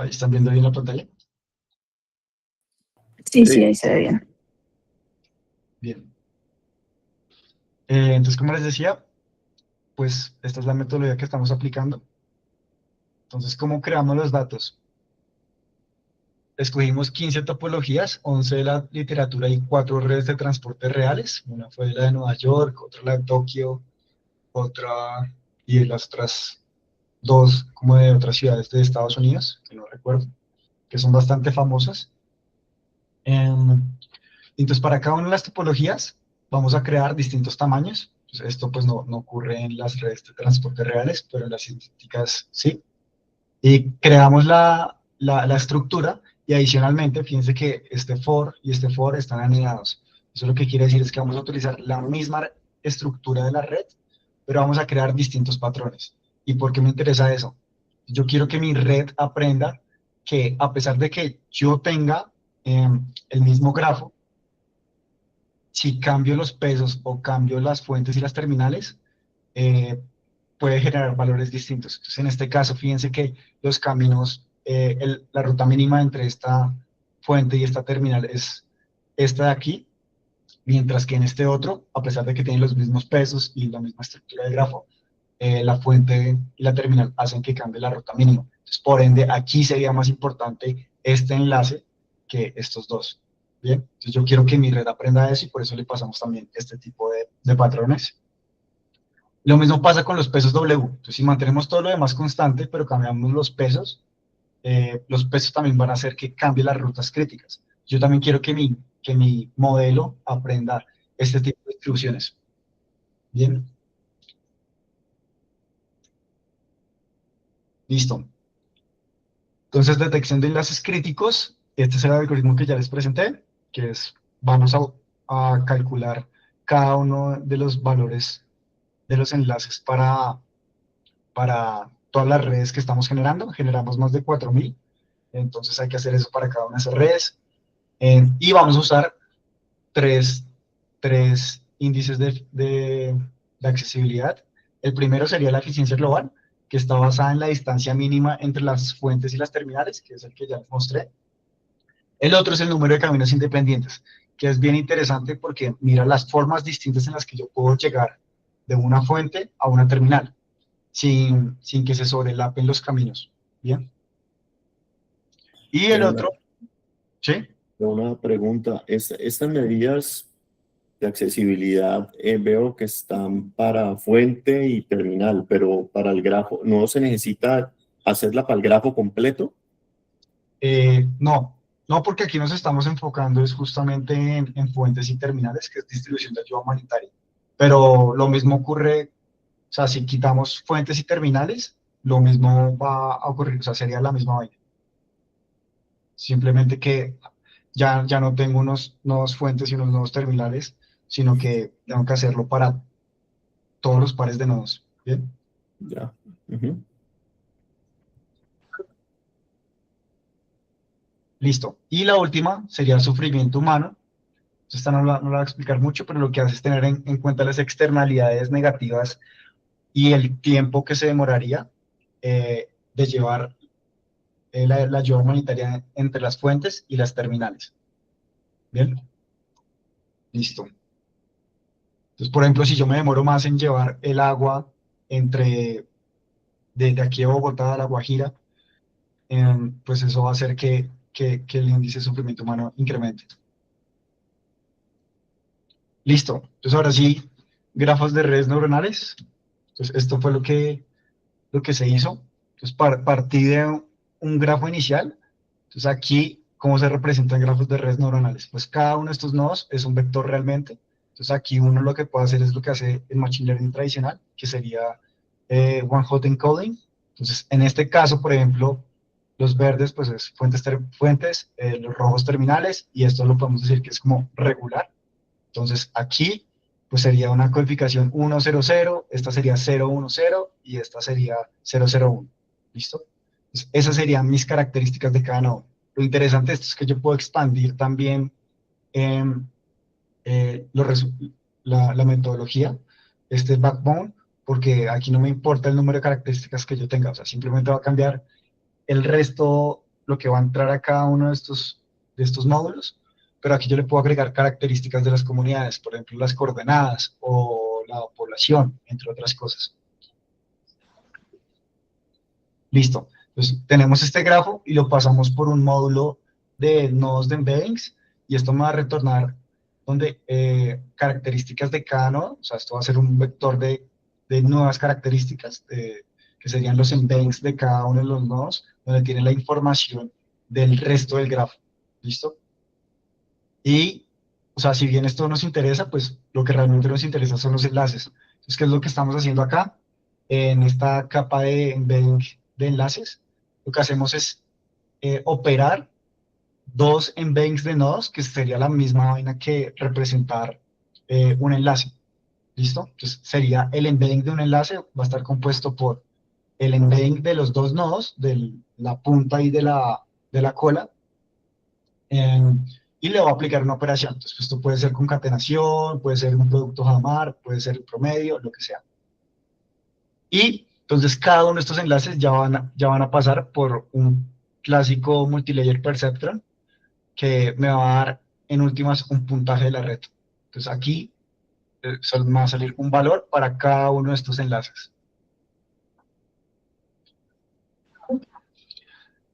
Ahí están viendo bien la pantalla. Sí, sí, ahí se ve bien. Bien. Entonces, como les decía, pues esta es la metodología que estamos aplicando. Entonces, ¿cómo creamos los datos? Escogimos 15 topologías, 11 de la literatura y 4 redes de transporte reales. Una fue la de Nueva York, otra la de Tokio, otra y las otras dos como de otras ciudades de Estados Unidos, que no recuerdo, que son bastante famosas. Entonces, para cada una de las topologías vamos a crear distintos tamaños. Pues esto pues no ocurre en las redes de transporte reales, pero en las sintéticas sí. Y creamos la estructura y adicionalmente, fíjense que este for y este for están anidados. Eso lo que quiere decir es que vamos a utilizar la misma estructura de la red, pero vamos a crear distintos patrones. ¿Y por qué me interesa eso? Yo quiero que mi red aprenda que a pesar de que yo tenga el mismo grafo, si cambio los pesos o cambio las fuentes y las terminales, eh, puede generar valores distintos. Entonces, en este caso, fíjense que los caminos, la ruta mínima entre esta fuente y esta terminal es esta de aquí, mientras que en este otro, a pesar de que tienen los mismos pesos y la misma estructura del grafo, la fuente y la terminal hacen que cambie la ruta mínima. Entonces, por ende, aquí sería más importante este enlace que estos dos. Bien, entonces yo quiero que mi red aprenda eso y por eso le pasamos también este tipo de patrones. Lo mismo pasa con los pesos W. Entonces, si mantenemos todo lo demás constante, pero cambiamos los pesos también van a hacer que cambie las rutas críticas. Yo también quiero que mi modelo aprenda este tipo de distribuciones. Bien. Listo. Entonces, detección de enlaces críticos. Este es el algoritmo que ya les presenté, que es, vamos a calcular cada uno de los valores de los enlaces para todas las redes que estamos generando. Generamos más de 4000, entonces hay que hacer eso para cada una de esas redes. Y vamos a usar tres, tres índices de accesibilidad. El primero sería la eficiencia global, que está basada en la distancia mínima entre las fuentes y las terminales, que es el que ya les mostré. El otro es el número de caminos independientes, que es bien interesante porque mira las formas distintas en las que yo puedo llegar de una fuente a una terminal, sin que se sobrelapen los caminos. ¿Bien? Y el Una, otro, ¿sí? una pregunta, estas medidas de accesibilidad veo que están para fuente y terminal, pero para el grafo, ¿no se necesita hacerla para el grafo completo? No, no, porque aquí nos estamos enfocando es justamente en fuentes y terminales, que es distribución de ayuda humanitaria. Pero lo mismo ocurre, o sea, si quitamos fuentes y terminales, lo mismo va a ocurrir, o sea, sería la misma vaina. Simplemente que ya no tengo unos nuevos fuentes y unos nuevos terminales, sino que tengo que hacerlo para todos los pares de nodos. ¿Bien? Ya. Listo. Y la última sería el sufrimiento humano. Esta no la voy a explicar mucho, pero lo que hace es tener en cuenta las externalidades negativas y el tiempo que se demoraría de llevar la ayuda humanitaria entre las fuentes y las terminales. Bien, listo. Entonces, por ejemplo, si yo me demoro más en llevar el agua desde aquí a Bogotá a La Guajira, pues eso va a hacer que el índice de sufrimiento humano incremente. Listo. Entonces, ahora sí, grafos de redes neuronales. Entonces, esto fue lo que se hizo. Entonces, partí de un grafo inicial. Entonces, aquí, ¿cómo se representan grafos de redes neuronales? Pues cada uno de estos nodos es un vector realmente. Entonces, aquí uno lo que puede hacer es lo que hace el Machine Learning tradicional, que sería One Hot Encoding. Entonces, en este caso, por ejemplo, los verdes, pues es fuentes, los rojos terminales, y esto lo podemos decir que es como regular. Entonces, aquí pues sería una codificación 100, esta sería 010 y esta sería 001. ¿Listo? Entonces, esas serían mis características de cada nodo. Lo interesante de esto es que yo puedo expandir también eh, la metodología, este backbone, porque aquí no me importa el número de características que yo tenga, o sea, simplemente va a cambiar el resto lo que va a entrar a cada uno de estos módulos, pero aquí yo le puedo agregar características de las comunidades, por ejemplo, las coordenadas o la población, entre otras cosas. Listo. Entonces, tenemos este grafo y lo pasamos por un módulo de nodos de embeddings, y esto me va a retornar donde características de cada nodo, o sea, esto va a ser un vector de nuevas características, que serían los embeddings de cada uno de los nodos, donde tiene la información del resto del grafo. ¿Listo? Y, o sea, si bien esto nos interesa, pues lo que realmente nos interesa son los enlaces. Entonces, ¿qué es lo que estamos haciendo acá? En esta capa de embedding de enlaces, lo que hacemos es operar dos embeddings de nodos, que sería la misma vaina que representar un enlace. ¿Listo? Entonces, sería el embedding de un enlace, va a estar compuesto por el embedding de los dos nodos, de la punta y de la cola, y le va a aplicar una operación. Entonces, esto puede ser concatenación, puede ser un producto Jamar, puede ser el promedio, lo que sea. Y entonces cada uno de estos enlaces ya van a pasar por un clásico multilayer perceptron, que me va a dar en últimas un puntaje de la red. Entonces aquí me va a salir un valor para cada uno de estos enlaces.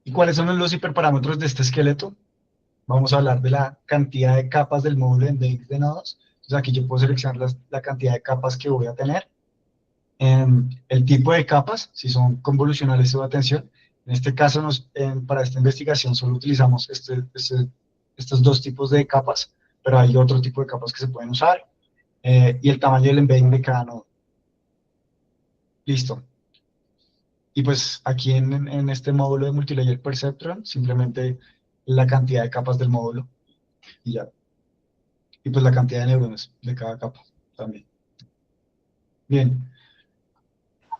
¿Y cuáles son los hiperparámetros de este esqueleto? Vamos a hablar de la cantidad de capas del módulo de embeddings de nodos. Entonces aquí yo puedo seleccionar la cantidad de capas que voy a tener. El tipo de capas, si son convolucionales o de atención. En este caso, para esta investigación solo utilizamos estos dos tipos de capas, pero hay otro tipo de capas que se pueden usar. Y el tamaño del embedding de cada nodo. Listo. Y pues aquí en este módulo de Multilayer Perceptron, simplemente la cantidad de capas del módulo y ya. Y pues la cantidad de neurones de cada capa también. Bien.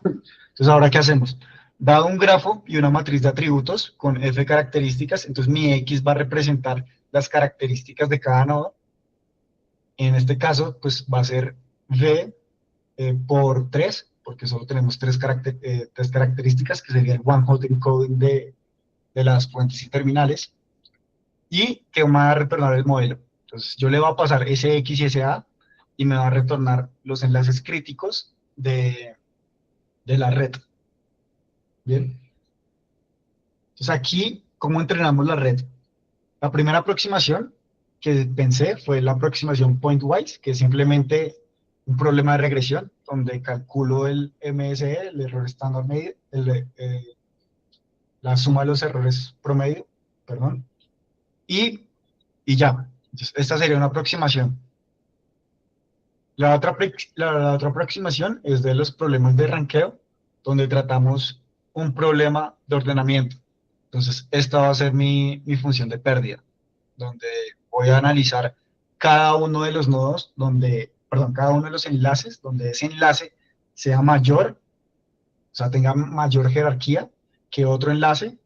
Entonces, ¿ahora qué hacemos? Dado un grafo y una matriz de atributos con F características, entonces mi X va a representar las características de cada nodo. En este caso, pues va a ser V por 3, porque solo tenemos tres características, que sería el one-hot encoding de las fuentes y terminales, y que me va a retornar el modelo. Entonces, yo le voy a pasar ese X y ese A, y me va a retornar los enlaces críticos de la red. Bien. Entonces aquí, ¿cómo entrenamos la red? La primera aproximación que pensé fue la aproximación pointwise, que es simplemente un problema de regresión, donde calculo el MSE, el error estándar medio, la suma de los errores promedio, perdón, y ya. Entonces, esta sería una aproximación. La otra aproximación es de los problemas de ranqueo, donde tratamos un problema de ordenamiento. Entonces, esta va a ser mi función de pérdida, donde voy a analizar cada uno de los nodos, cada uno de los enlaces, donde ese enlace sea mayor, o sea, tenga mayor jerarquía que otro enlace.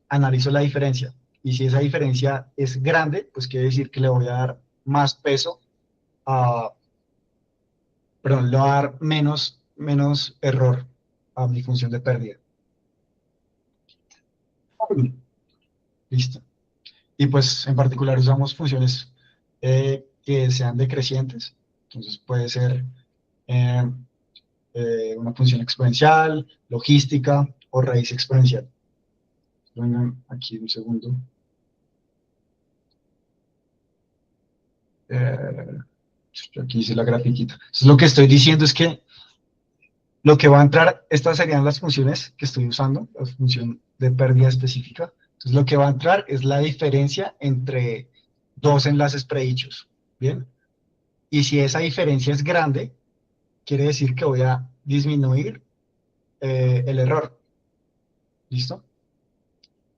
Analizo la diferencia. Y si esa diferencia es grande, pues quiere decir que le voy a dar más peso a, perdón, le voy a dar menos error a mi función de pérdida. Listo. Y pues en particular usamos funciones que sean decrecientes. Entonces puede ser eh, una función exponencial, logística o raíz exponencial. Vengan aquí un segundo. Eh, Aquí hice la grafiquita. Entonces lo que estoy diciendo es que lo que va a entrar, estas serían las funciones que estoy usando, la función de pérdida específica. Entonces lo que va a entrar es la diferencia entre dos enlaces predichos. Bien. Y si esa diferencia es grande, quiere decir que voy a disminuir el error. ¿Listo?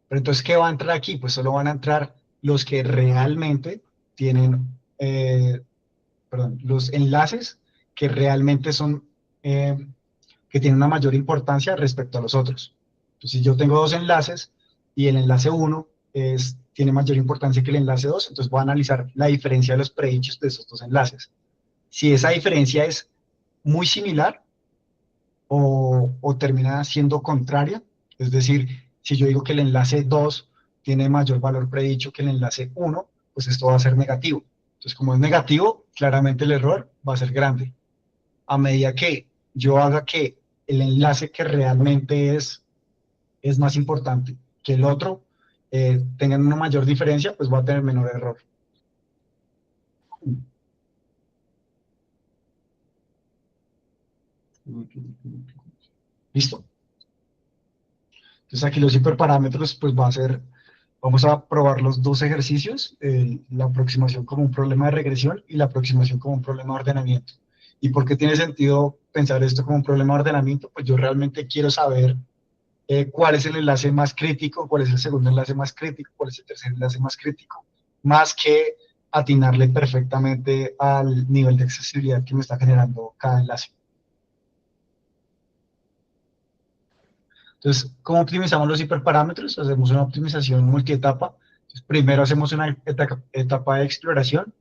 Pero entonces, ¿qué va a entrar aquí? Pues solo van a entrar los que realmente tienen, perdón, los enlaces que realmente son, que tienen una mayor importancia respecto a los otros. Entonces, si yo tengo dos enlaces y el enlace 1 tiene mayor importancia que el enlace 2, entonces voy a analizar la diferencia de los predichos de esos dos enlaces. Si esa diferencia es muy similar o termina siendo contraria, es decir, Si yo digo que el enlace 2 tiene mayor valor predicho que el enlace 1, pues esto va a ser negativo. Entonces, como es negativo, claramente el error va a ser grande. A medida que yo haga que el enlace que realmente es más importante que el otro tengan una mayor diferencia, pues va a tener menor error. ¿Listo? Entonces aquí los hiperparámetros, pues va a ser, vamos a probar los dos ejercicios, la aproximación como un problema de regresión y la aproximación como un problema de ordenamiento. ¿Y por qué tiene sentido pensar esto como un problema de ordenamiento? Pues yo realmente quiero saber cuál es el enlace más crítico, cuál es el segundo enlace más crítico, cuál es el tercer enlace más crítico, más que atinarle perfectamente al nivel de accesibilidad que me está generando cada enlace. Entonces, ¿cómo optimizamos los hiperparámetros? Hacemos una optimización multietapa. Entonces, primero hacemos una etapa de exploración,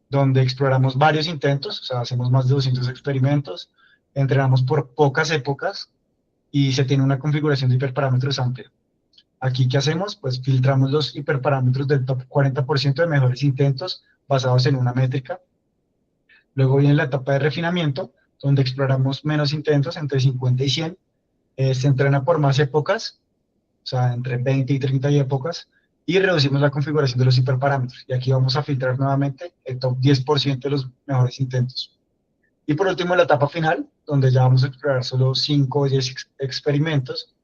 donde exploramos varios intentos, o sea, hacemos más de 200 experimentos, entrenamos por pocas épocas y se tiene una configuración de hiperparámetros amplia. Aquí, ¿qué hacemos? Pues filtramos los hiperparámetros del top 40% de mejores intentos basados en una métrica. Luego viene la etapa de refinamiento, donde exploramos menos intentos, entre 50 y 100. Se entrena por más épocas, o sea, entre 20 y 30 épocas, y reducimos la configuración de los hiperparámetros. Y aquí vamos a filtrar nuevamente el top 10% de los mejores intentos. Y por último, la etapa final, donde ya vamos a explorar solo 5 o 10 experimentos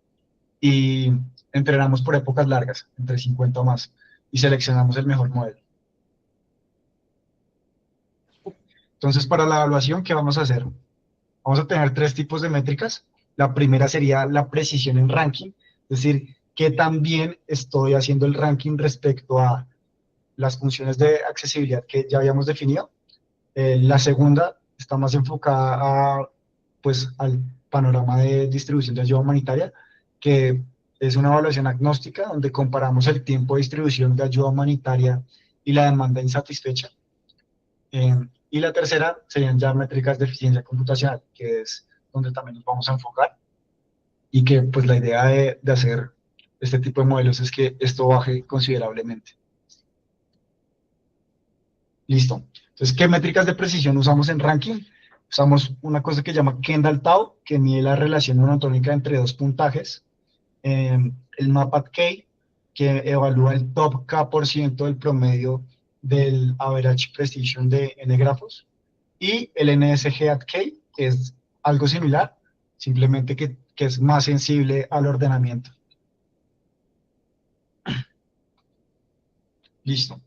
y entrenamos por épocas largas, entre 50 o más, y seleccionamos el mejor modelo. Entonces, para la evaluación, ¿qué vamos a hacer? Vamos a tener tres tipos de métricas. La primera sería la precisión en ranking, es decir, qué tan bien estoy haciendo el ranking respecto a las funciones de accesibilidad que ya habíamos definido. La segunda está más enfocada a, pues, al panorama de distribución de ayuda humanitaria, que es una evaluación agnóstica donde comparamos el tiempo de distribución de ayuda humanitaria y la demanda insatisfecha. Y la tercera serían ya métricas de eficiencia computacional, que es donde también nos vamos a enfocar y que pues la idea de hacer este tipo de modelos es que esto baje considerablemente. Listo. Entonces, ¿qué métricas de precisión usamos en ranking? Usamos una cosa que se llama Kendall-Tau, que mide la relación monotónica entre dos puntajes. El MAPAT-K, que evalúa el top K% del promedio del average precision de N-grafos. Y el NSG-AT-K, que es algo similar, simplemente que es más sensible al ordenamiento. Listo.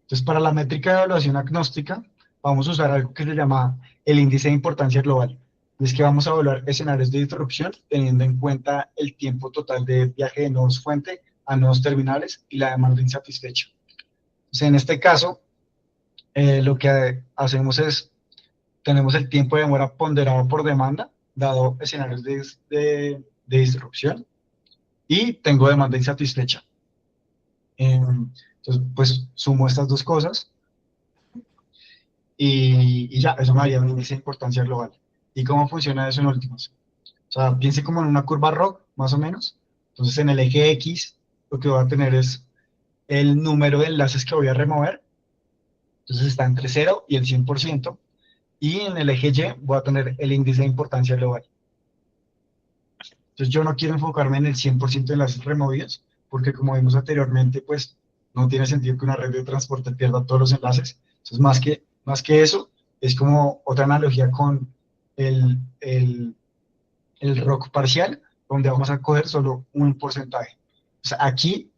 Entonces, para la métrica de evaluación agnóstica, vamos a usar algo que se llama el índice de importancia global. Es que vamos a evaluar escenarios de disrupción teniendo en cuenta el tiempo total de viaje de nodos fuente a nodos terminales y la demanda insatisfecha. Entonces, en este caso, lo que hacemos es, tenemos el tiempo de demora ponderado por demanda, dado escenarios de disrupción, y tengo demanda insatisfecha. Entonces, pues sumo estas dos cosas y ya, eso me haría un índice de importancia global. ¿Y cómo funciona eso en últimas? O sea, piense como en una curva ROC, más o menos. Entonces, en el eje X, lo que voy a tener es el número de enlaces que voy a remover. Entonces, está entre 0 y el 100%. Y en el eje Y voy a tener el índice de importancia global. Entonces, yo no quiero enfocarme en el 100% de enlaces removidos, porque como vimos anteriormente, pues no tiene sentido que una red de transporte pierda todos los enlaces. Entonces, más que eso, es como otra analogía con el ROC parcial, donde vamos a coger solo un porcentaje. O sea, aquí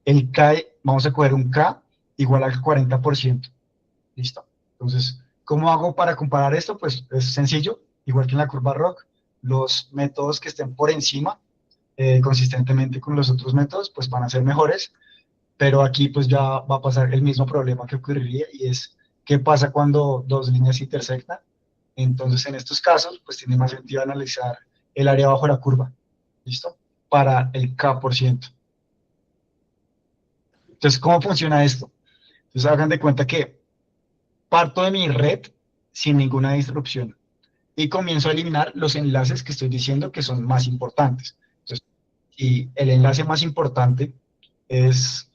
el K, vamos a coger un K igual al 40%. Listo. Entonces, ¿cómo hago para comparar esto? Pues es sencillo, igual que en la curva ROC, los métodos que estén por encima, consistentemente con los otros métodos, pues van a ser mejores, pero aquí pues ya va a pasar el mismo problema que ocurriría y es, ¿qué pasa cuando dos líneas intersectan? Entonces, en estos casos, pues tiene más sentido analizar el área bajo la curva, ¿listo? Para el K%. Entonces, ¿cómo funciona esto? Entonces, hagan de cuenta que parto de mi red sin ninguna disrupción y comienzo a eliminar los enlaces que estoy diciendo que son más importantes. Entonces, y el enlace más importante es...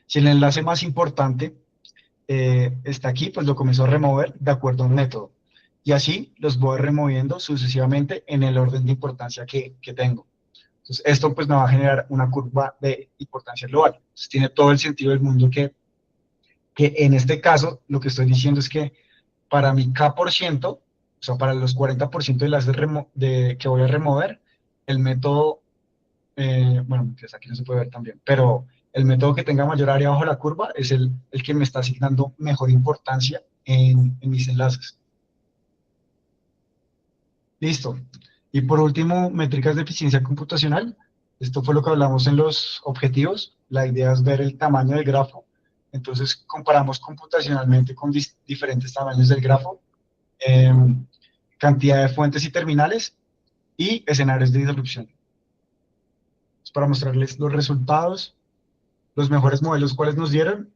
Si el enlace más importante está aquí, pues lo comienzo a remover de acuerdo a un método. Y así los voy removiendo sucesivamente en el orden de importancia que tengo. Entonces, esto pues me va a generar una curva de importancia global. Entonces, tiene todo el sentido del mundo que en este caso lo que estoy diciendo es que para mi K%, o sea, para los 40% de enlaces que voy a remover, el método, bueno, pues aquí no se puede ver también, pero el método que tenga mayor área bajo la curva es el que me está asignando mejor importancia en mis enlaces. Listo. Y por último, métricas de eficiencia computacional. Esto fue lo que hablamos en los objetivos. La idea es ver el tamaño del grafo. Entonces, comparamos computacionalmente con diferentes tamaños del grafo, eh, cantidad de fuentes y terminales y escenarios de disrupción. Para mostrarles los resultados, los mejores modelos cuáles nos dieron.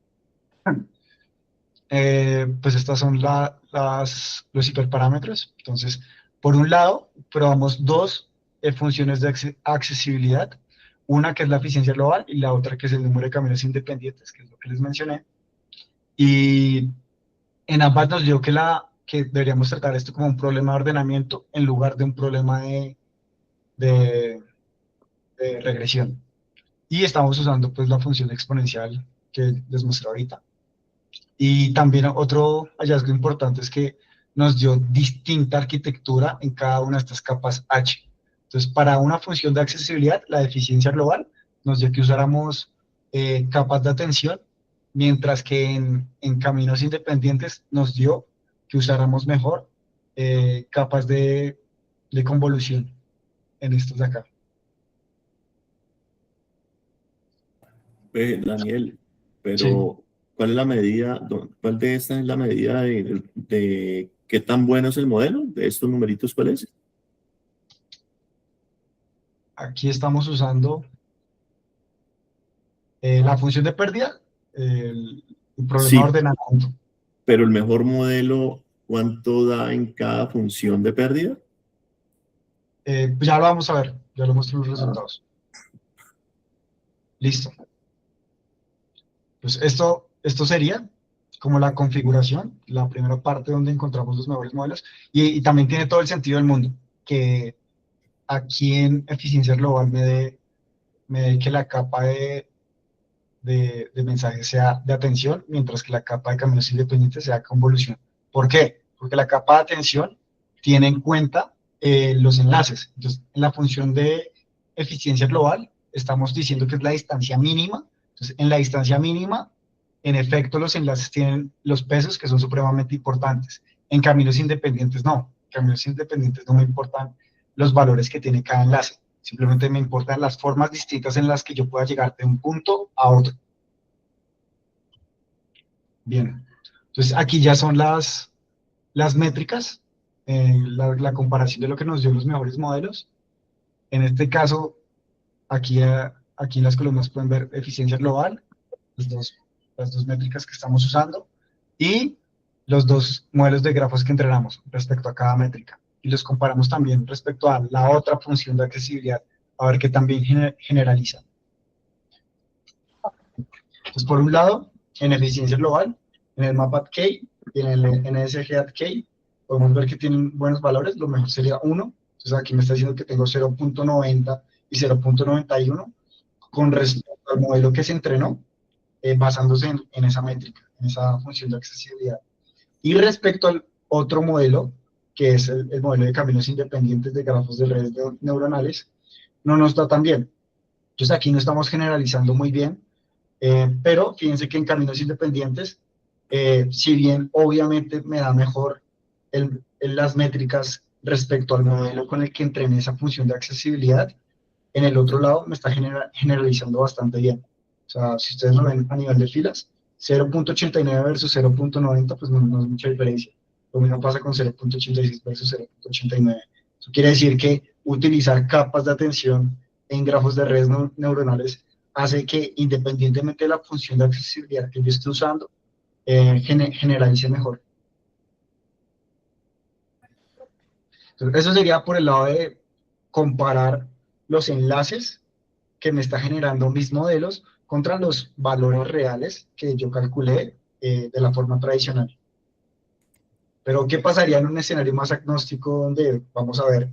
Pues estas son los hiperparámetros. Entonces, por un lado, probamos dos funciones de accesibilidad, una que es la eficiencia global y la otra que es el número de caminos independientes, que es lo que les mencioné. Y en ambas nos dio que deberíamos tratar esto como un problema de ordenamiento en lugar de un problema de, de regresión. Y estamos usando pues la función exponencial que les mostré ahorita. Y también otro hallazgo importante es que nos dio distinta arquitectura en cada una de estas capas H. Entonces, para una función de accesibilidad, la eficiencia global nos dio que usáramos capas de atención, mientras que en caminos independientes nos dio que usáramos mejor capas de convolución en estos de acá. Daniel, Sí. pero ¿cuál es la medida, cuál de estas es la medida de qué tan bueno es el modelo? ¿De estos numeritos cuál es? Aquí estamos usando la función de pérdida, el problema de Sí, ordenamiento. pero el mejor modelo, ¿cuánto da en cada función de pérdida? Pues ya lo vamos a ver, ya lo muestro los Ah, resultados. Listo. Pues esto sería como la configuración, la primera parte donde encontramos los mejores modelos, y también tiene todo el sentido del mundo, que aquí en eficiencia global me dé que la capa de mensajes sea de atención, mientras que la capa de caminos independientes sea convolución. ¿Por qué? Porque la capa de atención tiene en cuenta los enlaces. Entonces, en la función de eficiencia global, estamos diciendo que es la distancia mínima. Entonces, en la distancia mínima, en efecto, los enlaces tienen los pesos que son supremamente importantes. En caminos independientes, no. En caminos independientes no me importan los valores que tiene cada enlace. Simplemente me importan las formas distintas en las que yo pueda llegar de un punto a otro. Bien. Entonces, aquí ya son las métricas, la comparación de lo que nos dio los mejores modelos. En este caso, aquí en las columnas pueden ver eficiencia global, las dos, las dos métricas que estamos usando, y los dos modelos de grafos que entrenamos respecto a cada métrica. Y los comparamos también respecto a la otra función de accesibilidad, a ver qué también generaliza. Entonces, por un lado, en eficiencia global, en el map.k y en el nsg.k, podemos ver que tienen buenos valores. Lo mejor sería 1. Entonces, aquí me está diciendo que tengo 0.90 y 0.91 con respecto al modelo que se entrenó, basándose en esa métrica, en esa función de accesibilidad. Y respecto al otro modelo, que es el modelo de caminos independientes de grafos de redes neuronales, no nos da tan bien. Entonces, aquí no estamos generalizando muy bien, pero fíjense que en caminos independientes, si bien obviamente me da mejor las métricas respecto al modelo con el que entrené esa función de accesibilidad, en el otro lado me está generalizando bastante bien. O sea, si ustedes lo ven a nivel de filas, 0.89 versus 0.90, pues no es mucha diferencia. Lo mismo pasa con 0.86 versus 0.89. Eso quiere decir que utilizar capas de atención en grafos de redes neuronales hace que, independientemente de la función de accesibilidad que yo esté usando, generalice mejor. Entonces, eso sería por el lado de comparar los enlaces que me está generando mis modelos contra los valores reales que yo calculé de la forma tradicional. Pero, ¿qué pasaría en un escenario más agnóstico donde, vamos a ver,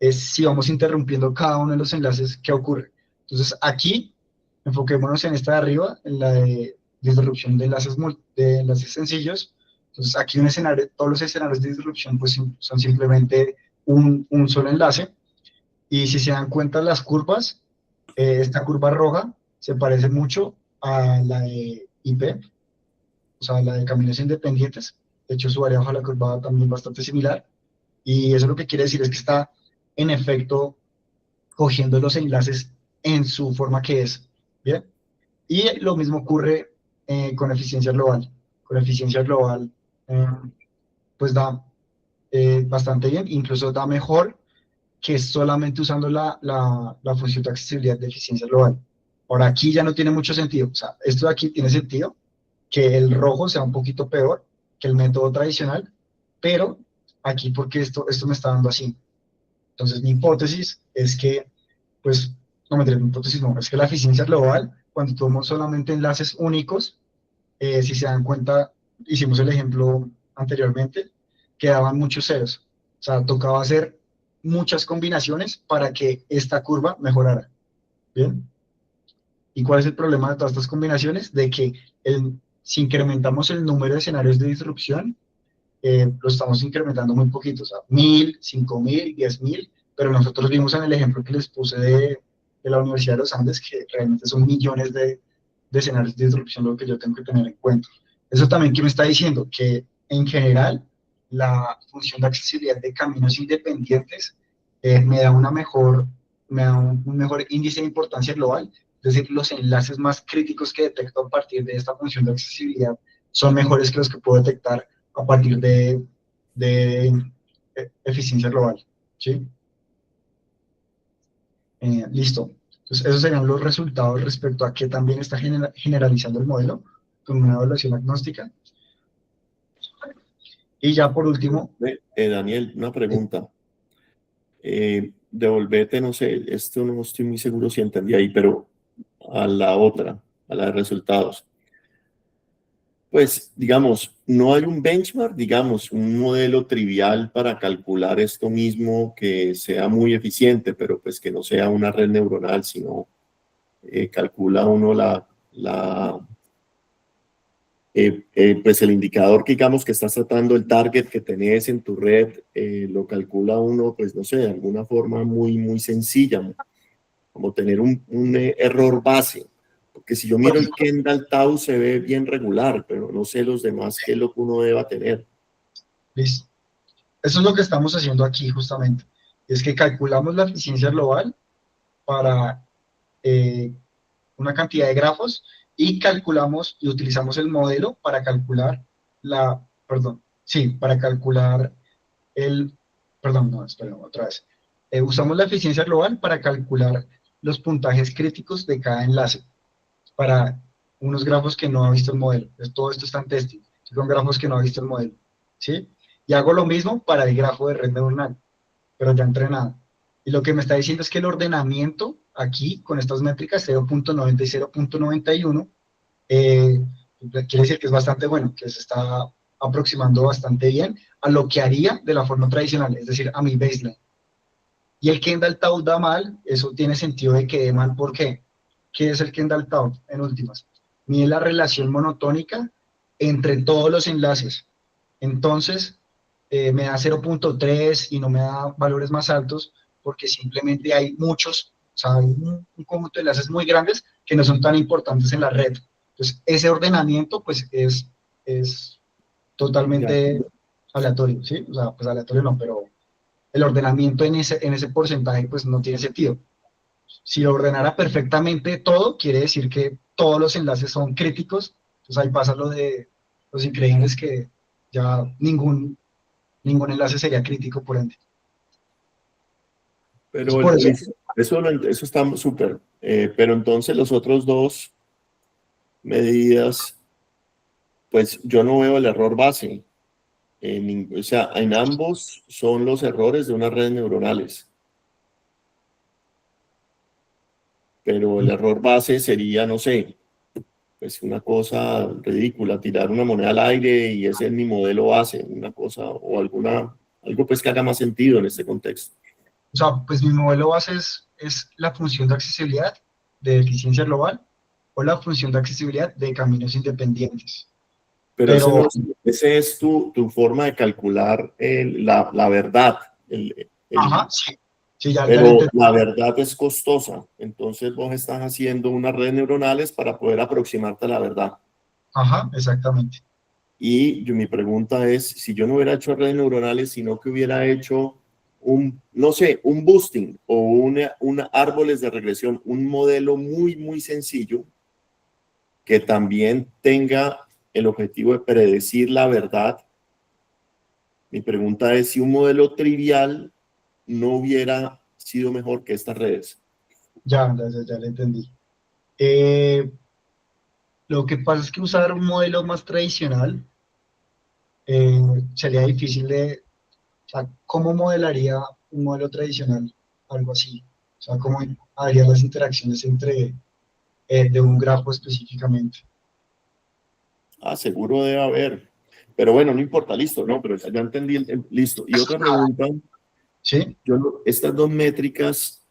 es si vamos interrumpiendo cada uno de los enlaces, ¿qué ocurre? Entonces, aquí, enfoquémonos en esta de arriba, en la de disrupción de enlaces sencillos. Entonces, aquí un escenario, todos los escenarios de disrupción pues, son simplemente un solo enlace. Y si se dan cuenta las curvas, esta curva roja se parece mucho a la de IP, o sea, la de caminos independientes. De hecho, su área bajo la curva también bastante similar. Y eso lo que quiere decir es que está, en efecto, cogiendo los enlaces en su forma que es. ¿Bien? Y lo mismo ocurre con eficiencia global. Con eficiencia global, eh, pues da bastante bien, incluso da mejor que solamente usando la función de accesibilidad de eficiencia global. Ahora, aquí ya no tiene mucho sentido. O sea, esto de aquí tiene sentido, que el rojo sea un poquito peor que el método tradicional, pero aquí porque esto me está dando así. Entonces, mi hipótesis es que, pues, no me mi hipótesis no, es que la eficiencia global, cuando tomo solamente enlaces únicos, si se dan cuenta, hicimos el ejemplo anteriormente, quedaban muchos ceros. O sea, tocaba hacer muchas combinaciones para que esta curva mejorara. ¿Bien? ¿Y cuál es el problema de todas estas combinaciones? De que si incrementamos el número de escenarios de disrupción, lo estamos incrementando muy poquito, o sea, 1000, 5000, 10000, pero nosotros vimos en el ejemplo que les puse de la Universidad de los Andes que realmente son millones de escenarios de disrupción lo que yo tengo que tener en cuenta. Eso también, ¿qué me está diciendo? Que en general la función de accesibilidad de caminos independientes me da un mejor índice de importancia global, es decir, los enlaces más críticos que detecto a partir de esta función de accesibilidad son mejores que los que puedo detectar a partir de eficiencia global. ¿Sí? Listo. Entonces, esos serían los resultados respecto a qué también está generalizando el modelo con una evaluación agnóstica. Y ya por último... Daniel, una pregunta. Devolvete, no sé, esto no estoy muy seguro si entendí ahí, pero a la otra, a la de resultados. Pues, digamos, no hay un benchmark, digamos, un modelo trivial para calcular esto mismo que sea muy eficiente, pero pues que no sea una red neuronal, sino calcula uno pues el indicador que digamos que estás tratando, el target que tenés en tu red, lo calcula uno, pues no sé, de alguna forma muy, muy sencilla, como tener un error base. Porque si yo miro el Kendall Tau se ve bien regular, pero no sé los demás qué es lo que uno deba tener. Listo. Eso es lo que estamos haciendo aquí justamente. Es que calculamos la eficiencia global para una cantidad de grafos y calculamos y utilizamos el modelo para calcular para calcular perdón, no, espera, otra vez. Usamos la eficiencia global para calcular los puntajes críticos de cada enlace para unos grafos que no ha visto el modelo. Entonces, todo esto está en testing. Son grafos que no ha visto el modelo. ¿Sí? Y hago lo mismo para el grafo de red neuronal, pero ya entrenado. Y lo que me está diciendo es que el ordenamiento aquí, con estas métricas 0.90 y 0.91, quiere decir que es bastante bueno, que se está aproximando bastante bien a lo que haría de la forma tradicional, es decir, a mi baseline. Y el Kendall Tau da mal, eso tiene sentido de que dé mal, ¿por qué? ¿Qué es el Kendall Tau en últimas? Mide la relación monotónica entre todos los enlaces. Entonces, me da 0.3 y no me da valores más altos porque simplemente hay muchos, o sea, hay un conjunto de enlaces muy grandes que no son tan importantes en la red. Entonces, ese ordenamiento, pues, es Ya. totalmente aleatorio, ¿sí? O sea, pues aleatorio no, pero el ordenamiento en ese porcentaje, pues, no tiene sentido. Si lo ordenara perfectamente todo, quiere decir que todos los enlaces son críticos. Entonces, ahí pasa lo de los increíbles que ya ningún enlace sería crítico por ende. Es Pero por eso. eso está súper. Pero entonces los otros dos medidas, pues yo no veo el error base. O sea, en ambos son los errores de unas redes neuronales. Pero el error base sería, no sé, pues una cosa ridícula, tirar una moneda al aire y ese es mi modelo base, una cosa o algo pues que haga más sentido en este contexto. O sea, pues mi modelo base es la función de accesibilidad de eficiencia global o la función de accesibilidad de caminos independientes. Pero ese, Pero, no, ese es tu forma de calcular la verdad. ajá, sí, sí, ya lo Pero entendí. la verdad es costosa. Entonces vos estás haciendo unas redes neuronales para poder aproximarte a la verdad. Ajá, exactamente. Mi pregunta es, si yo no hubiera hecho redes neuronales, sino que hubiera hecho no sé, un boosting o una árboles de regresión, un modelo muy, muy sencillo que también tenga el objetivo de predecir la verdad. Mi pregunta es si un modelo trivial no hubiera sido mejor que estas redes. Ya lo entendí. Eh, lo que pasa es que usar un modelo más tradicional eh, sería difícil de, o sea, ¿cómo modelaría un modelo tradicional? Algo así. O sea, ¿cómo haría las interacciones entre de un grafo específicamente? Seguro debe haber. Pero bueno, no importa, listo, no, pero ya entendí, listo. Y otra pregunta, ¿Sí? estas dos métricas,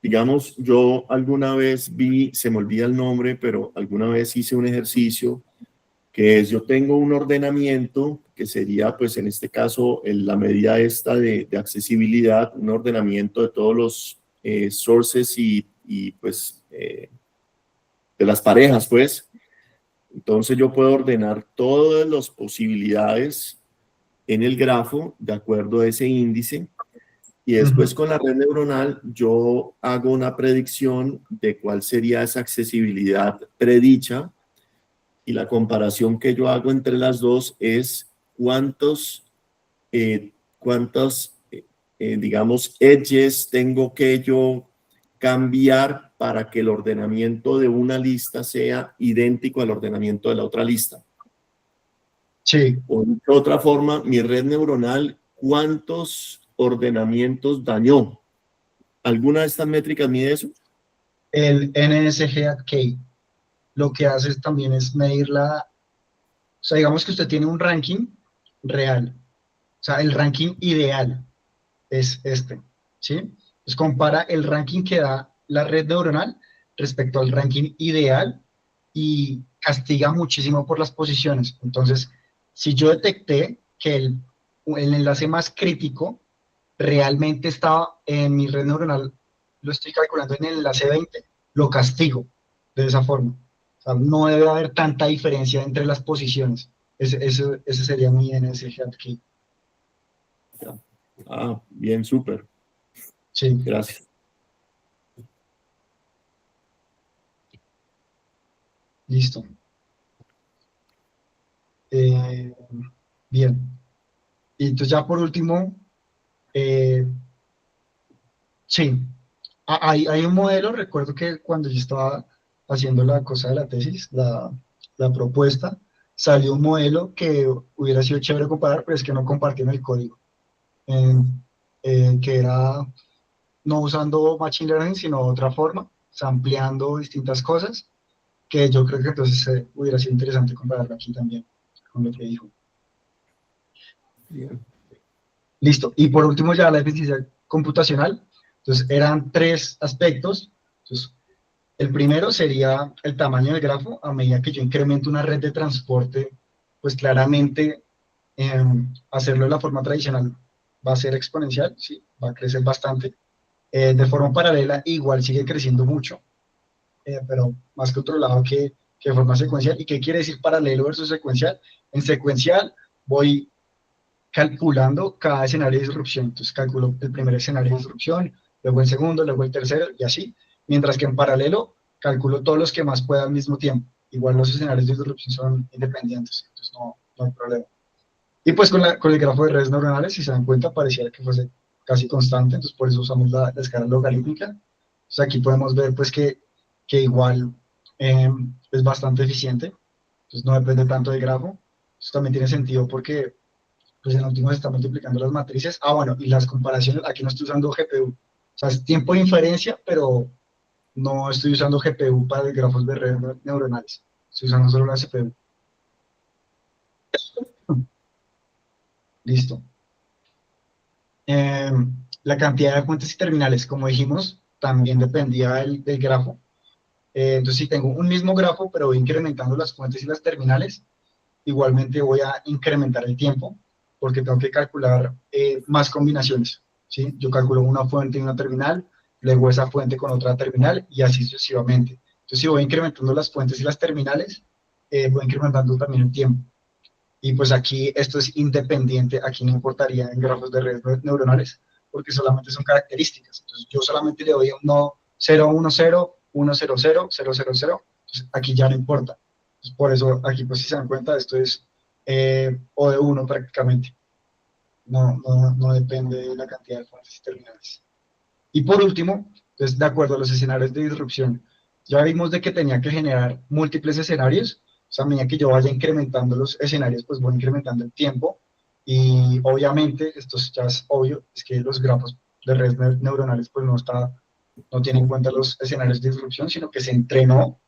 digamos, yo alguna vez se me olvida el nombre, pero alguna vez hice un ejercicio que es, yo tengo un ordenamiento que sería, pues en este caso, la medida esta de accesibilidad, un ordenamiento de todos los sources pues, de las parejas, pues. Entonces yo puedo ordenar todas las posibilidades en el grafo de acuerdo a ese índice y después Ujú. con la red neuronal yo hago una predicción de cuál sería esa accesibilidad predicha y la comparación que yo hago entre las dos es cuántos digamos, edges tengo que yo cambiar para que el ordenamiento de una lista sea idéntico al ordenamiento de la otra lista. Sí, O de otra forma, mi red neuronal, ¿cuántos ordenamientos dañó? ¿Alguna de estas métricas mide eso? el NSGK lo que hace también es medir o sea, digamos que usted tiene un ranking real, o sea, el ranking ideal es este, ¿sí? Pues compara el ranking que da la red neuronal respecto al ranking ideal y castiga muchísimo por las posiciones. Entonces, si yo detecté que el enlace más crítico realmente estaba en mi red neuronal, lo estoy calculando en el enlace 20, lo castigo de esa forma. O sea, no debe haber tanta diferencia entre las posiciones. Ese sería mi NSG aquí. Bien, súper. Sí, Gracias. listo. Eh, bien. Y entonces ya por último, eh, sí, hay un modelo, recuerdo que cuando yo estaba haciendo la cosa de la tesis, la propuesta, salió un modelo que hubiera sido chévere comparar, pero es que no compartieron el código, eh, que era no usando Machine Learning, sino otra forma, ampliando distintas cosas, que yo creo que entonces hubiera sido interesante compararlo aquí también con lo que dijo. Bien. Listo. Y por último ya la eficiencia computacional. Entonces eran tres aspectos. Entonces, el primero sería el tamaño del grafo. A medida que yo incremento una red de transporte, pues claramente hacerlo de la forma tradicional va a ser exponencial, ¿sí? Va a crecer bastante. De forma paralela, igual sigue creciendo mucho, pero más controlado que de forma secuencial. ¿Y qué quiere decir paralelo versus secuencial? En secuencial voy calculando cada escenario de disrupción. Entonces calculo el primer escenario de disrupción, luego el segundo, luego el tercero y así. Mientras que en paralelo calculo todos los que más pueda al mismo tiempo. Igual los escenarios de disrupción son independientes, entonces no hay problema. Y pues con el grafo de redes neuronales, si se dan cuenta, pareciera que fuese casi constante, entonces por eso usamos la escala logarítmica. Entonces aquí podemos ver pues que igual es bastante eficiente, entonces no depende tanto del grafo. Eso también tiene sentido porque pues en último se están multiplicando las matrices. Ah, bueno, y las comparaciones, aquí no estoy usando GPU. O sea, es tiempo de inferencia, pero no estoy usando GPU para grafos de redes neuronales. Estoy usando solo la CPU. Listo. Eh, la cantidad de fuentes y terminales, como dijimos, también dependía del grafo. Entonces, si tengo un mismo grafo, pero voy incrementando las fuentes y las terminales, igualmente voy a incrementar el tiempo, porque tengo que calcular más combinaciones, ¿sí? Yo calculo una fuente y una terminal, luego esa fuente con otra terminal, y así sucesivamente. Entonces, si voy incrementando las fuentes y las terminales, voy incrementando también el tiempo. Y pues aquí esto es independiente, aquí no importaría en grafos de redes neuronales, porque solamente son características. Entonces yo solamente le doy a un nodo 0, 1, 0, 1, 0, 0, 0, 0, 0. Entonces aquí ya no importa. Entonces, por eso aquí, pues si se dan cuenta, esto es O de 1 prácticamente. No depende de la cantidad de fuentes y terminales. Y por último, pues de acuerdo a los escenarios de disrupción, ya vimos de que tenía que generar múltiples escenarios. O sea, a medida que yo vaya incrementando los escenarios, pues voy incrementando el tiempo. Y obviamente, esto ya es obvio, es que los grafos de redes neuronales pues no tienen en cuenta los escenarios de disrupción, sino que se entrenó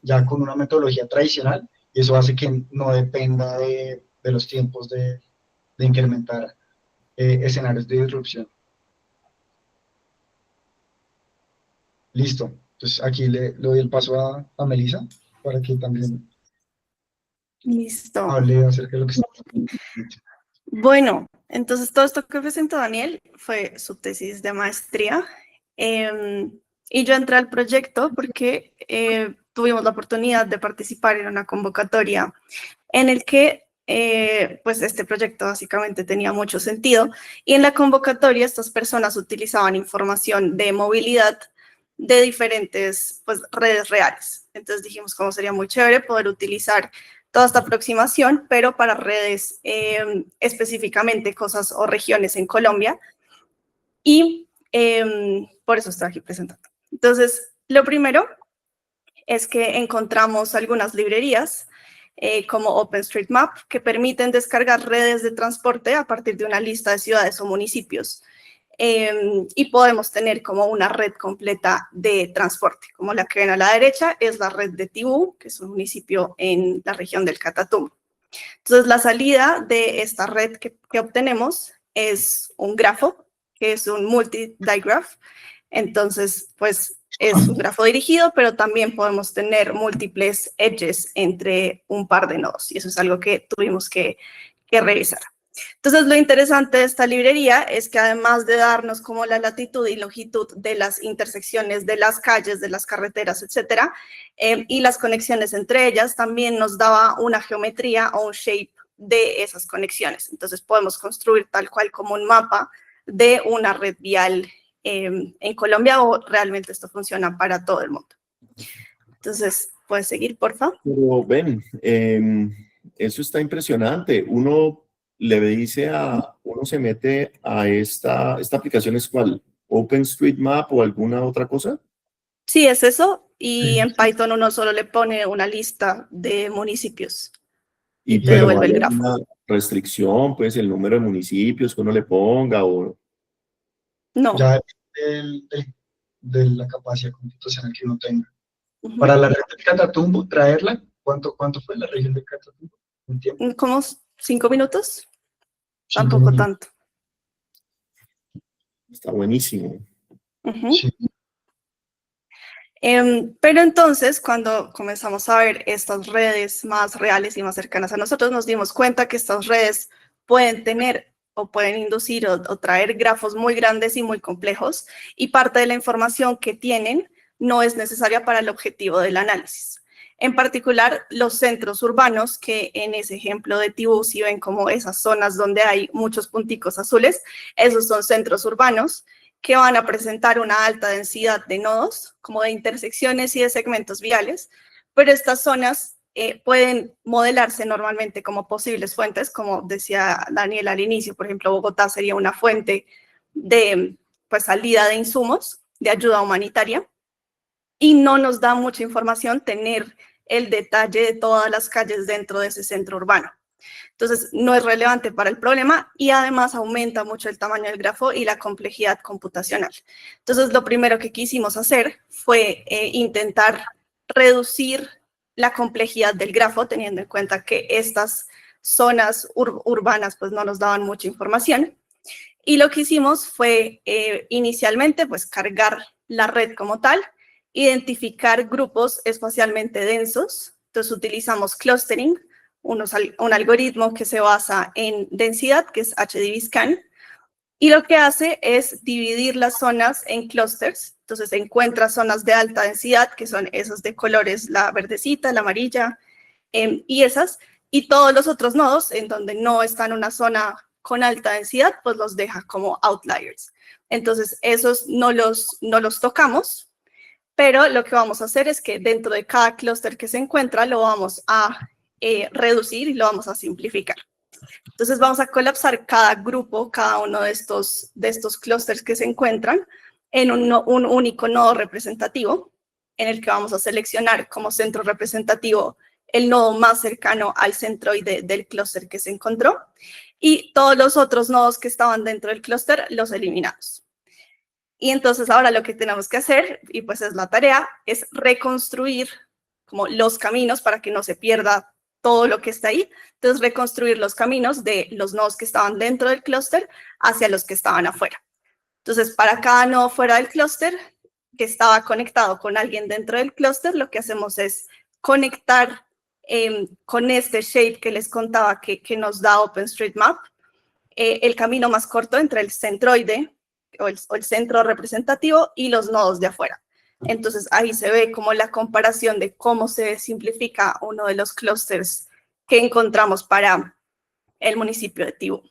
ya con una metodología tradicional y eso hace que no dependa de los tiempos de incrementar escenarios de disrupción. Listo. Entonces aquí le doy el paso a Melissa para que también Listo. hable acerca de lo que está. Bueno, entonces todo esto que presentó Daniel fue su tesis de maestría. Y yo entré al proyecto porque tuvimos la oportunidad de participar en una convocatoria en el que pues este proyecto básicamente tenía mucho sentido. Y en la convocatoria estas personas utilizaban información de movilidad de diferentes pues, redes reales. Entonces dijimos cómo sería muy chévere poder utilizar toda esta aproximación, pero para redes específicamente cosas o regiones en Colombia. Y por eso estoy aquí presentando. Entonces, lo primero es que encontramos algunas librerías como OpenStreetMap que permiten descargar redes de transporte a partir de una lista de ciudades o municipios. Y podemos tener como una red completa de transporte. Como la que ven a la derecha es la red de Tibú, que es un municipio en la región del Catatumbo. Entonces, la salida de esta red que obtenemos es un grafo, que es un multi-digraph. Entonces, pues es un grafo dirigido, pero también podemos tener múltiples edges entre un par de nodos. Y eso es algo que tuvimos que revisar. Entonces, lo interesante de esta librería es que además de darnos como la latitud y longitud de las intersecciones de las calles, de las carreteras, etcétera, y las conexiones entre ellas, también nos daba una geometría o un shape de esas conexiones. Entonces, podemos construir tal cual como un mapa de una red vial en Colombia o realmente esto funciona para todo el mundo. Entonces, ¿puedes seguir, por favor? Pero ven, eso está impresionante. Uno se mete a esta aplicación, ¿es cuál? ¿OpenStreetMap o alguna otra cosa? Sí, es eso. Y en Python uno solo le pone una lista de municipios y te Pero devuelve hay el grafo. una restricción, pues el número de municipios que uno le ponga o... No. Ya de la capacidad computacional que uno tenga. Para la red de Catatumbo, traerla, ¿cuánto fue la región de Catatumbo? ¿Un tiempo? ¿Como 5 minutos? 5 Tampoco minutos. tanto. Está buenísimo. Sí. Pero entonces, cuando comenzamos a ver estas redes más reales y más cercanas a nosotros, nos dimos cuenta que estas redes pueden tener o pueden inducir o traer grafos muy grandes y muy complejos, y parte de la información que tienen no es necesaria para el objetivo del análisis. En particular, los centros urbanos, que en ese ejemplo de Tibú, si ven como esas zonas donde hay muchos punticos azules, esos son centros urbanos que van a presentar una alta densidad de nodos, como de intersecciones y de segmentos viales, pero estas zonas pueden modelarse normalmente como posibles fuentes, como decía Daniel al inicio. Por ejemplo, Bogotá sería una fuente de pues, salida de insumos, de ayuda humanitaria, y no nos da mucha información tener el detalle de todas las calles dentro de ese centro urbano. Entonces, no es relevante para el problema y además aumenta mucho el tamaño del grafo y la complejidad computacional. Entonces, lo primero que quisimos hacer fue intentar reducir la complejidad del grafo, teniendo en cuenta que estas zonas urbanas pues no nos daban mucha información. Y lo que hicimos fue inicialmente pues cargar la red como tal, identificar grupos espacialmente densos. Entonces utilizamos clustering, un algoritmo que se basa en densidad, que es HDV-Scan, y lo que hace es dividir las zonas en clusters. Entonces encuentra zonas de alta densidad, que son esas de colores, la verdecita, la amarilla, y todos los otros nodos en donde no está en una zona con alta densidad, pues los deja como outliers. Entonces esos no los tocamos, pero lo que vamos a hacer es que dentro de cada clúster que se encuentra lo vamos a reducir y lo vamos a simplificar. Entonces vamos a colapsar cada grupo, cada uno de estos clústeres que se encuentran en un único nodo representativo, en el que vamos a seleccionar como centro representativo el nodo más cercano al centroide del clúster que se encontró, y todos los otros nodos que estaban dentro del clúster los eliminamos. Y entonces ahora lo que tenemos que hacer, y pues es la tarea, es reconstruir como los caminos para que no se pierda todo lo que está ahí. Entonces reconstruir los caminos de los nodos que estaban dentro del clúster hacia los que estaban afuera. Entonces para cada nodo fuera del clúster que estaba conectado con alguien dentro del clúster, lo que hacemos es conectar con este shape que les contaba que nos da OpenStreetMap, el camino más corto entre el centroide o el centro representativo y los nodos de afuera. Entonces ahí se ve como la comparación de cómo se simplifica uno de los clústeres que encontramos para el municipio de Tibú.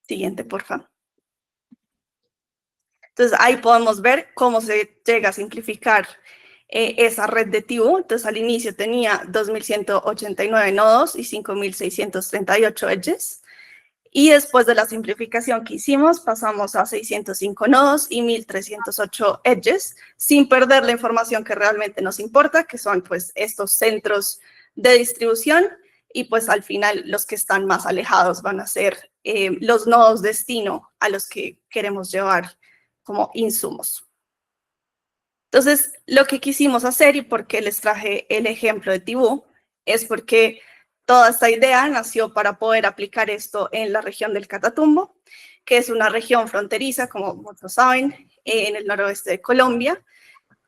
Siguiente, por favor. Entonces ahí podemos ver cómo se llega a simplificar esa red de Tibú. Entonces al inicio tenía 2.189 nodos y 5.638 edges. Y después de la simplificación que hicimos, pasamos a 605 nodos y 1.308 edges, sin perder la información que realmente nos importa, que son pues estos centros de distribución, y pues al final los que están más alejados van a ser los nodos destino a los que queremos llevar como insumos. Entonces, lo que quisimos hacer, y por qué les traje el ejemplo de Tibú, es porque toda esta idea nació para poder aplicar esto en la región del Catatumbo, que es una región fronteriza, como muchos saben, en el noroeste de Colombia,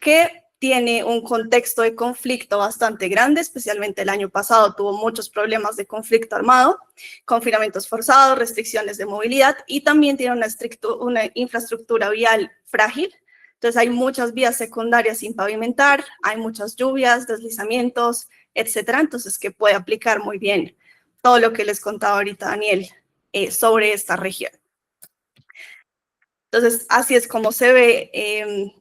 que tiene un contexto de conflicto bastante grande, especialmente el año pasado tuvo muchos problemas de conflicto armado, confinamientos forzados, restricciones de movilidad, y también tiene una infraestructura vial frágil. Entonces hay muchas vías secundarias sin pavimentar, hay muchas lluvias, deslizamientos, etcétera. Entonces que puede aplicar muy bien todo lo que les contaba ahorita Daniel sobre esta región. Entonces así es como se ve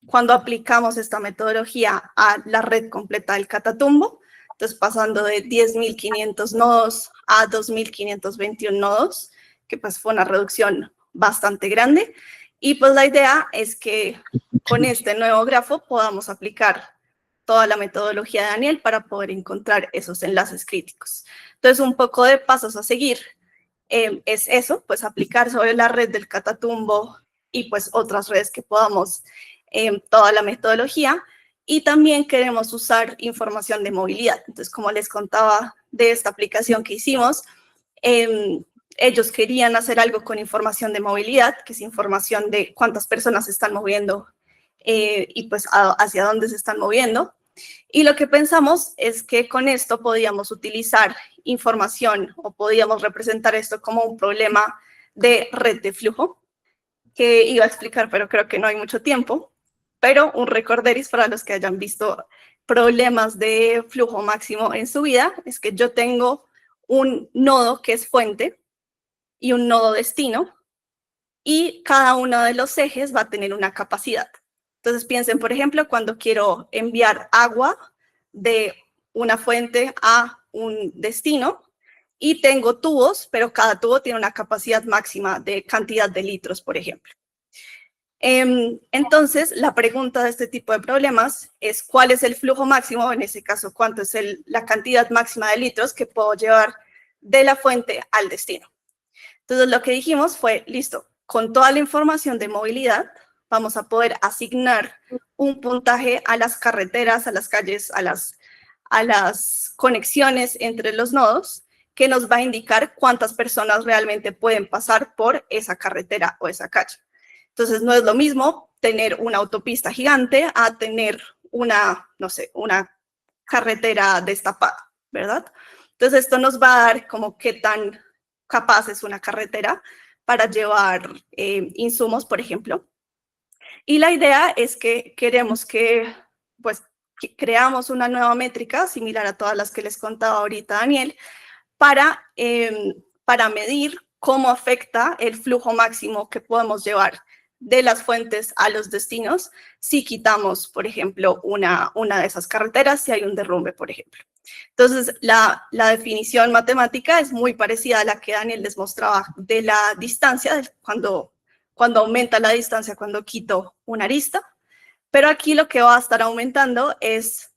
cuando aplicamos esta metodología a la red completa del Catatumbo. Entonces pasando de 10.500 nodos a 2.521 nodos, que pues fue una reducción bastante grande. Y pues la idea es que con este nuevo grafo podamos aplicar toda la metodología de Daniel para poder encontrar esos enlaces críticos. Entonces, un poco de pasos a seguir es eso, pues aplicar sobre la red del Catatumbo y pues otras redes que podamos toda la metodología. Y también queremos usar información de movilidad. Entonces, como les contaba de esta aplicación que hicimos, ellos querían hacer algo con información de movilidad, que es información de cuántas personas se están moviendo y pues hacia dónde se están moviendo. Y lo que pensamos es que con esto podíamos utilizar información o podíamos representar esto como un problema de red de flujo, que iba a explicar, pero creo que no hay mucho tiempo. Pero un recorderis para los que hayan visto problemas de flujo máximo en su vida es que yo tengo un nodo que es fuente y un nodo destino, y cada uno de los ejes va a tener una capacidad. Entonces piensen, por ejemplo, cuando quiero enviar agua de una fuente a un destino y tengo tubos, pero cada tubo tiene una capacidad máxima de cantidad de litros, por ejemplo. Entonces, la pregunta de este tipo de problemas es cuál es el flujo máximo, en ese caso, cuánto es la cantidad máxima de litros que puedo llevar de la fuente al destino. Entonces, lo que dijimos fue, listo, con toda la información de movilidad, vamos a poder asignar un puntaje a las carreteras, a las calles, a las conexiones entre los nodos, que nos va a indicar cuántas personas realmente pueden pasar por esa carretera o esa calle. Entonces, no es lo mismo tener una autopista gigante a tener una, no sé, una carretera destapada, ¿verdad? Entonces, esto nos va a dar como qué tan capaz es una carretera para llevar insumos, por ejemplo. Y la idea es que queremos que creamos una nueva métrica similar a todas las que les contaba ahorita Daniel, para medir cómo afecta el flujo máximo que podemos llevar de las fuentes a los destinos si quitamos, por ejemplo, una de esas carreteras, si hay un derrumbe, por ejemplo. Entonces, la definición matemática es muy parecida a la que Daniel les mostraba de la distancia, cuando aumenta la distancia, cuando quito una arista, pero aquí lo que va a estar aumentando es,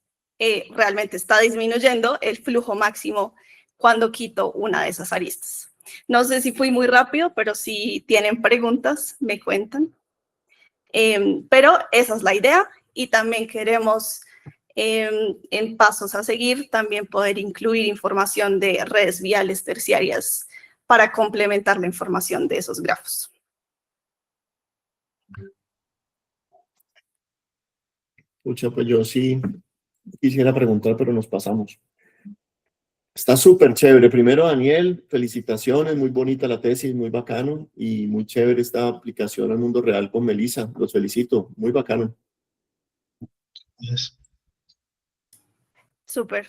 realmente está disminuyendo el flujo máximo cuando quito una de esas aristas. No sé si fui muy rápido, pero si tienen preguntas, me cuentan. Pero esa es la idea y también queremos, en pasos a seguir, también poder incluir información de redes viales terciarias para complementar la información de esos grafos. Pucha, pues yo sí quisiera preguntar, pero nos pasamos. Está súper chévere. Primero, Daniel, felicitaciones, muy bonita la tesis, muy bacano y muy chévere esta aplicación al mundo real con Melissa. Los felicito, muy bacano. Yes. Súper.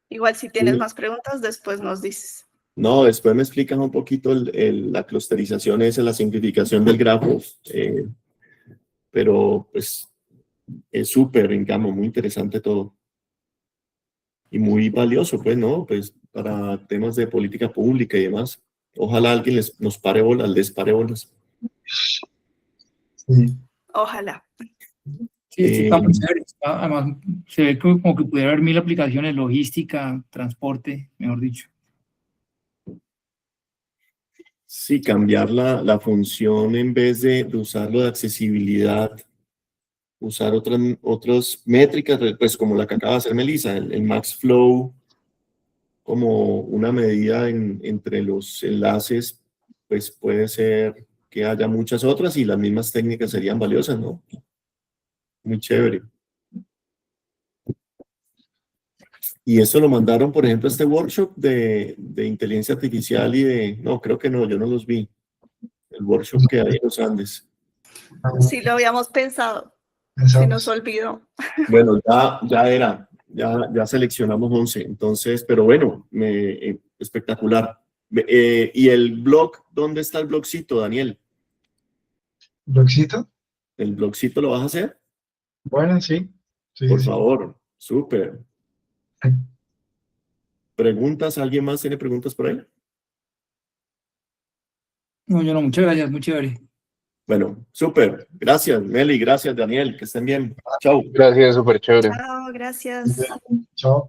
Igual si tienes más preguntas, después nos dices. No, después me explicas un poquito la clusterización, la simplificación del grafo, pero pues es súper, digamos, muy interesante todo. Y muy valioso, pues, ¿no? Pues para temas de política pública y demás. Ojalá alguien les pare bolas. Sí. Ojalá. Sí, está muy chévere. Además, se ve como que pudiera haber 1000 aplicaciones, logística, transporte, mejor dicho. Sí, cambiar la función en vez de usarlo de accesibilidad, usar otras métricas, pues como la que acaba de hacer Melissa, el max flow, como una medida entre los enlaces, pues puede ser que haya muchas otras y las mismas técnicas serían valiosas, ¿no? Muy chévere. Y eso lo mandaron, por ejemplo, a este workshop de inteligencia artificial no, creo que no, yo no los vi. El workshop que hay en los Andes. Sí, lo habíamos pensado. Se nos olvidó. Bueno, ya seleccionamos 11, entonces, pero bueno, espectacular. ¿Y el blog? ¿Dónde está el blogcito, Daniel? ¿Blogcito? ¿El blogcito lo vas a hacer? Bueno, sí. Por favor, súper. Sí. ¿Preguntas? ¿Alguien más tiene preguntas por ahí? No, yo no, muchas gracias, muy chévere. Bueno, súper. Gracias, Meli, gracias, Daniel, que estén bien. Chao. Gracias, súper chévere. Chao, gracias. Chao.